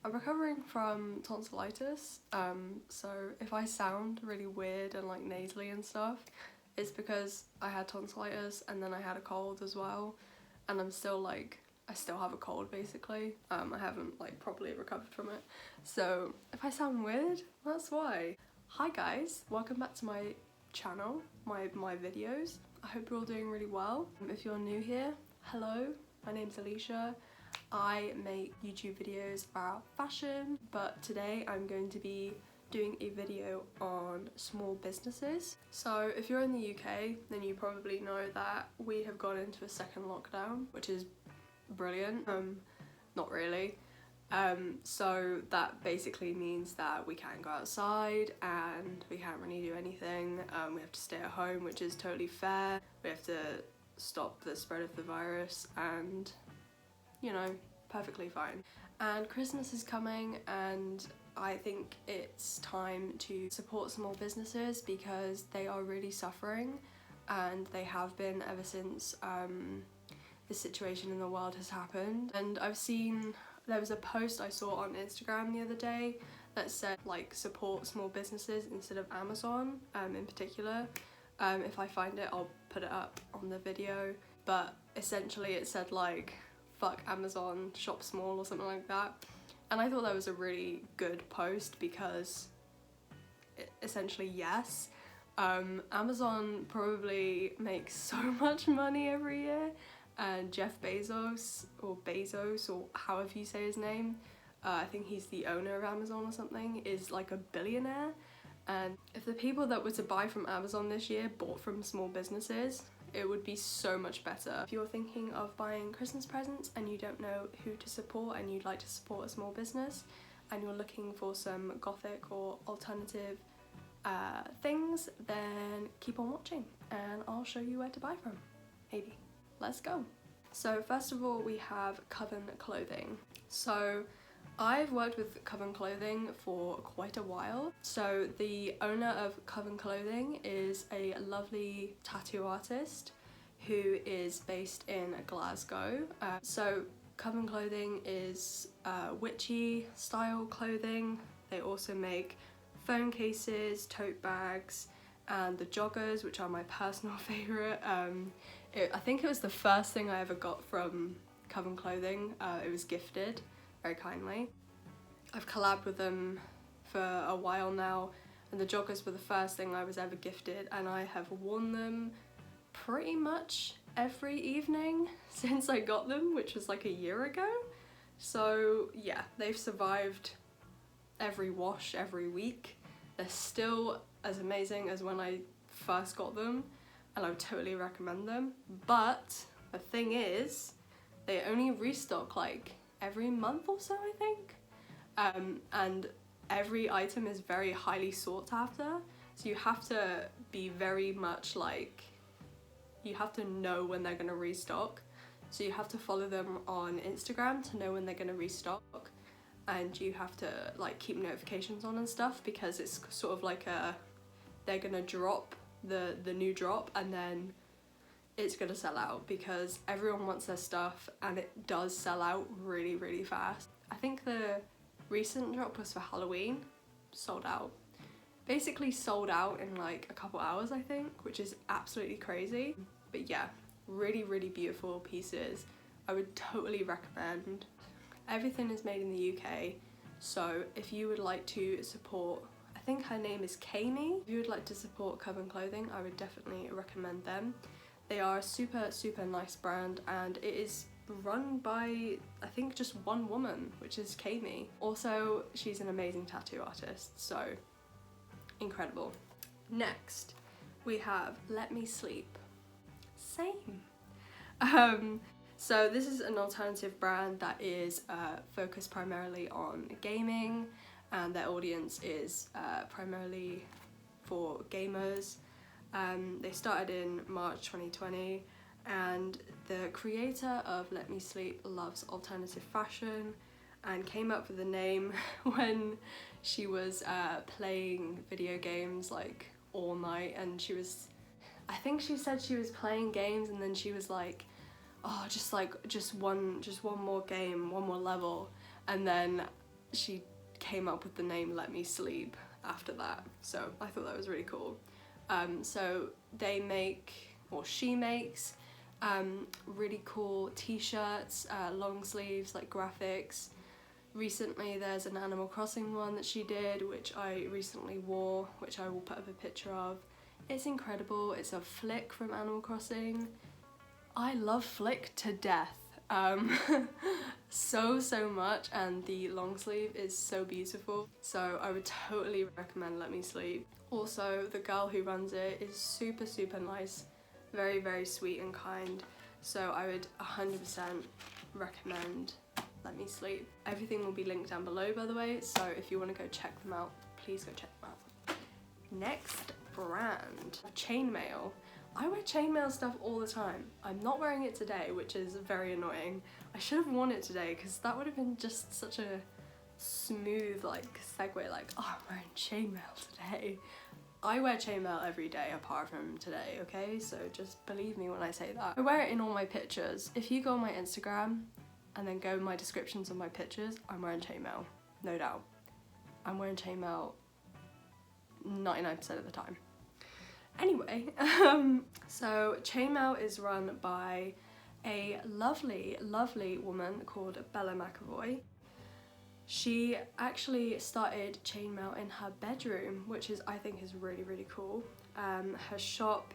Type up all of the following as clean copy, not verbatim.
I'm recovering from tonsillitis, so if I sound really weird and like nasally and stuff, it's because I had tonsillitis and then I had a cold as well, and I'm still like, I still have a cold basically. I haven't like properly recovered from it, so if I sound weird, that's why. Hi guys, welcome back to my channel, my videos. I hope you're all doing really well. If you're new here, hello, my name's Alicia. I make YouTube videos about fashion, but today I'm going to be doing a video on small businesses. So if you're in the UK, then you probably know that we have gone into a second lockdown, which is brilliant. Not really. So that basically means that we can't go outside and we can't really do anything. We have to stay at home, which is totally fair. We have to stop the spread of the virus and, you know, perfectly fine. And Christmas is coming, and I think it's time to support small businesses because they are really suffering, and they have been ever since the situation in the world has happened. And I've seen, there was a post I saw on Instagram the other day that said like support small businesses instead of Amazon in particular. If I find it, I'll put it up on the video, but essentially it said like fuck Amazon, shop small or something like that. And I thought that was a really good post because essentially yes, Amazon probably makes so much money every year, and Jeff Bezos or however you say his name, I think he's the owner of Amazon or something, is like a billionaire. And if the people that were to buy from Amazon this year bought from small businesses, it would be so much better. If you're thinking of buying Christmas presents and you don't know who to support and you'd like to support a small business and you're looking for some gothic or alternative things, then keep on watching and I'll show you where to buy from, maybe. Let's go. So first of all, we have Coven clothing. So I've worked with Coven clothing for quite a while. So the owner of Coven clothing is a lovely tattoo artist who is based in Glasgow. So Coven clothing is witchy style clothing. They also make phone cases, tote bags, and the joggers, which are my personal favourite. I think it was the first thing I ever got from Coven clothing. It was gifted very kindly. I've collabed with them for a while now, and the joggers were the first thing I was ever gifted, and I have worn them pretty much every evening since I got them, which was like a year ago. So yeah, they've survived every wash, every week. They're still as amazing as when I first got them, and I would totally recommend them. But the thing is, they only restock like every month or so, I think. And every item is very highly sought after, so you have to be very much like, you have to know when they're gonna restock. So you have to follow them on Instagram to know when they're gonna restock, and you have to like keep notifications on and stuff, because it's sort of like they're gonna drop the new drop and then it's gonna sell out because everyone wants their stuff, and it does sell out really, really fast. I think the recent drop was for Halloween, sold out. Basically sold out in like a couple hours, I think, which is absolutely crazy. But yeah, really, really beautiful pieces. I would totally recommend. Everything is made in the UK, so if you would like to support, I think her name is Kami. If you would like to support Coven clothing, I would definitely recommend them. They are a super, super nice brand, and it is run by, I think, just one woman, which is Kami. Also, she's an amazing tattoo artist, so incredible. Next, we have Let Me Sleep. Same. So this is an alternative brand that is focused primarily on gaming, and their audience is primarily for gamers. They started in March 2020, and the creator of Let Me Sleep loves alternative fashion and came up with the name when she was playing video games like all night, and I think she said she was playing games and then she was like, oh, just one more game, one more level, and then she came up with the name Let Me Sleep after that, so I thought that was really cool. So they make, or she makes, really cool t-shirts, long sleeves, like graphics. Recently there's an Animal Crossing one that she did, which I recently wore, which I will put up a picture of. It's incredible. It's a Flick from Animal Crossing. I love Flick to death. So much, and the long sleeve is so beautiful, so I would totally recommend Let Me Sleep. Also, the girl who runs it is super nice, very sweet and kind, so I would 100% recommend Let Me Sleep. Everything will be linked down below, by the way, so if you want to go check them out, please go check them out. Next brand, chainmail. I wear chainmail stuff all the time. I'm not wearing it today, which is very annoying. I should have worn it today because that would have been just such a smooth like segue, like, oh, I'm wearing chainmail today. I wear chainmail every day apart from today, okay? So just believe me when I say that. I wear it in all my pictures. If you go on my Instagram and then go in my descriptions of my pictures, I'm wearing chainmail, no doubt. I'm wearing chainmail 99% of the time. Anyway, so chainmail is run by a lovely woman called Bella McAvoy. She actually started chainmail in her bedroom, which I think is really cool. Her shop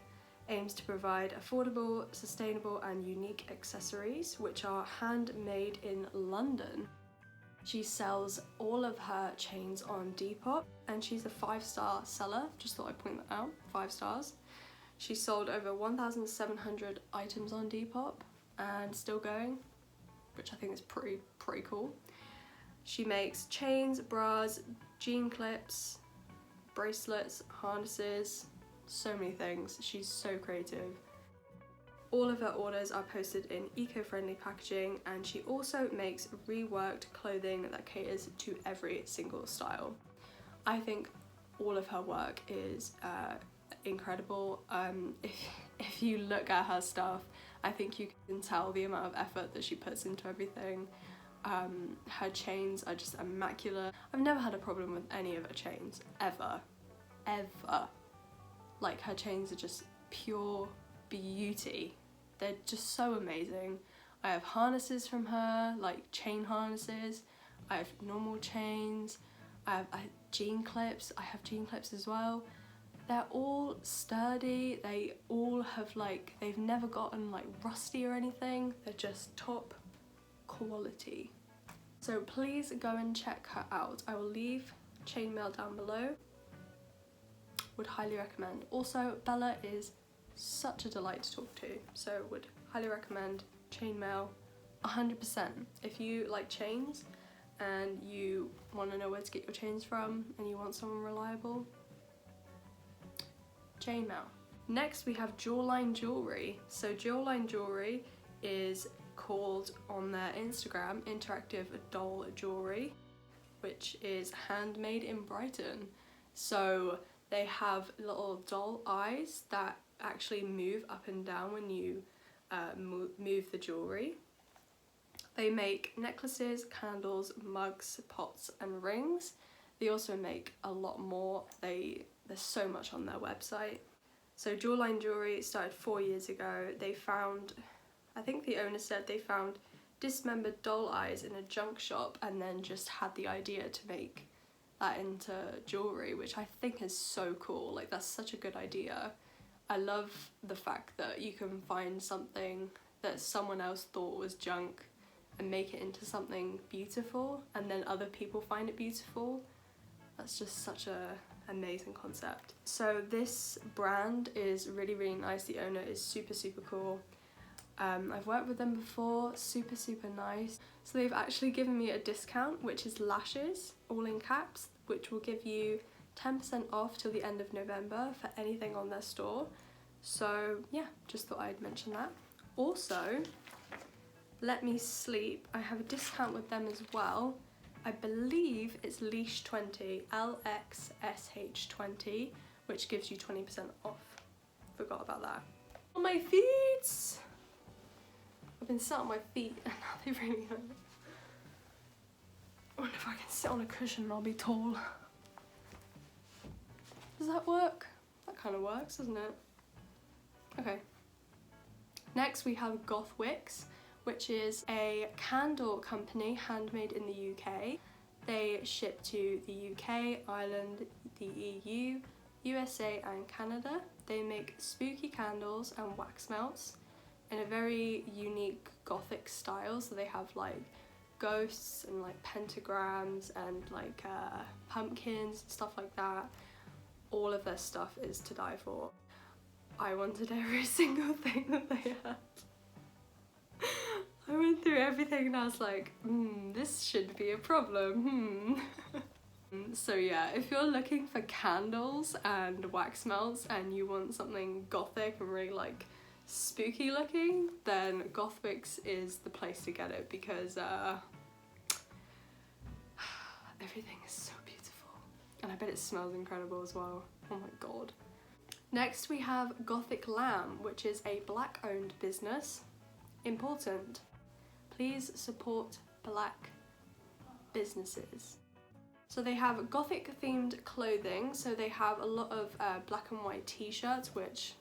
aims to provide affordable, sustainable and unique accessories which are handmade in London. She sells all of her chains on Depop, and she's a 5-star seller, just thought I'd point that out, 5 stars. She sold over 1,700 items on Depop and still going, which I think is pretty cool. She makes chains, bras, jean clips, bracelets, harnesses, so many things. She's so creative. All of her orders are posted in eco-friendly packaging, and she also makes reworked clothing that caters to every single style. I think all of her work is incredible. If you look at her stuff, I think you can tell the amount of effort that she puts into everything. Her chains are just immaculate. I've never had a problem with any of her chains, ever. Like, her chains are just pure beauty. They're just so amazing. I have harnesses from her, like chain harnesses. I have normal chains. I have jean clips. I have jean clips as well. They're all sturdy. They all have they've never gotten rusty or anything. They're just top quality. So please go and check her out. I will leave chainmail down below. Would highly recommend. Also, Bella is such a delight to talk to, so would highly recommend chainmail 100%. If you like chains and you want to know where to get your chains from and you want someone reliable, chainmail. Next we have Jawline jewelry. So Jawline jewelry is called on their Instagram interactive doll jewelry, which is handmade in Brighton. So they have little doll eyes that actually move up and down when you move the jewelry. They make necklaces, candles, mugs, pots and rings. They also make a lot more. There's so much on their website. So Jawline jewelry started 4 years ago. They found, I think the owner said they found dismembered doll eyes in a junk shop and then just had the idea to make that into jewelry, which I think is so cool. Like, that's such a good idea. I love the fact that you can find something that someone else thought was junk and make it into something beautiful, and then other people find it beautiful. That's just such a amazing concept. So this brand is really nice. The owner is super cool. I've worked with them before, super nice. So they've actually given me a discount, which is lashes, all in caps, which will give you 10% off till the end of November for anything on their store. So yeah, just thought I'd mention that. Also, Let Me Sleep, I have a discount with them as well. I believe it's leash 20, lxsh20, which gives you 20% off. Forgot about that. On my feet! I've been sat on my feet and now they really hurt. I wonder if I can sit on a cushion and I'll be tall. Does that work? That kind of works, doesn't it? Okay. Next we have Goth Wicks, which is a candle company handmade in the UK. They ship to the UK, Ireland, the EU, USA and Canada. They make spooky candles and wax melts in a very unique gothic style. So they have like ghosts and like pentagrams and like pumpkins and stuff like that. All of their stuff is to die for. I wanted every single thing that they had. I went through everything and I was like, this should be a problem, So yeah, if you're looking for candles and wax melts and you want something gothic and really like spooky looking, then Goth Wicks is the place to get it, because everything is so beautiful. And I bet it smells incredible as well. Oh my god. Next we have Gothic Lamb, which is a black owned business. Important. Please support black businesses. So they have gothic themed clothing, so they have a lot of black and white t-shirts, which,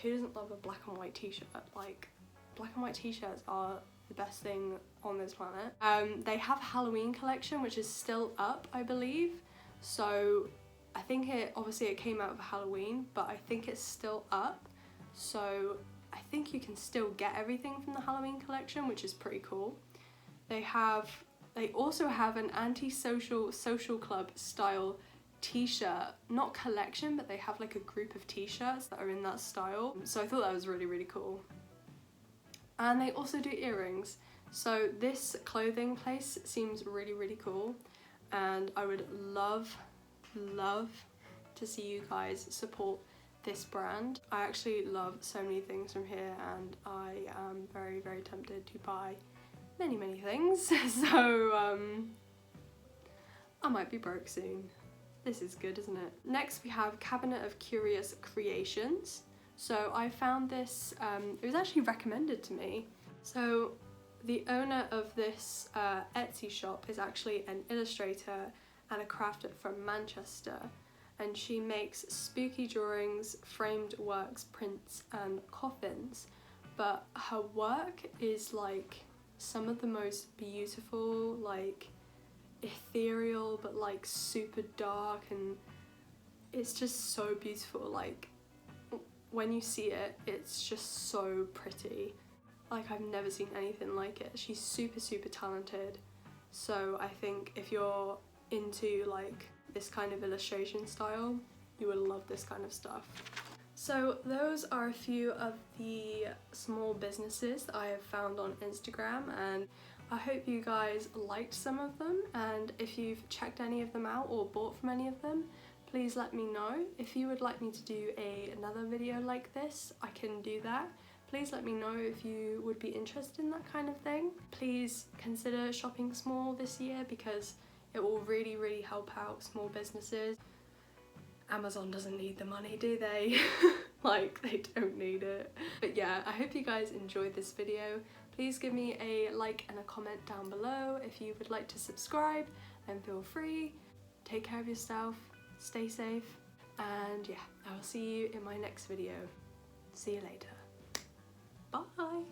who doesn't love a black and white t-shirt? Like, black and white t-shirts are the best thing on this planet. They have a Halloween collection, which is still up, I believe. So I think obviously it came out for Halloween, but I think it's still up. So I think you can still get everything from the Halloween collection, which is pretty cool. They also have an anti-social social club style t-shirt, not collection, but they have like a group of t-shirts that are in that style. So I thought that was really, really cool. And they also do earrings. So this clothing place seems really, really cool. And I would love to see you guys support this brand. I actually love so many things from here and I am very, very tempted to buy many things. So I might be broke soon. This is good, isn't it? Next we have Cabinet of Curious Creations. So I found this, it was actually recommended to me. So the owner of this Etsy shop is actually an illustrator and a crafter from Manchester, and she makes spooky drawings, framed works, prints and coffins. But her work is like some of the most beautiful, like ethereal but like super dark, and it's just so beautiful. Like when you see it, it's just so pretty. Like I've never seen anything like it. She's super, super talented. So I think if you're into like this kind of illustration style, you would love this kind of stuff. So those are a few of the small businesses that I have found on Instagram, and I hope you guys liked some of them, and if you've checked any of them out or bought from any of them, please let me know. If you would like me to do another video like this, I can do that. Please let me know if you would be interested in that kind of thing. Please consider shopping small this year because it will really, really help out small businesses. Amazon doesn't need the money, do they? Like, they don't need it. But yeah, I hope you guys enjoyed this video. Please give me a like and a comment down below if you would like to subscribe, and feel free. Take care of yourself, stay safe, and yeah, I will see you in my next video. See you later. Bye!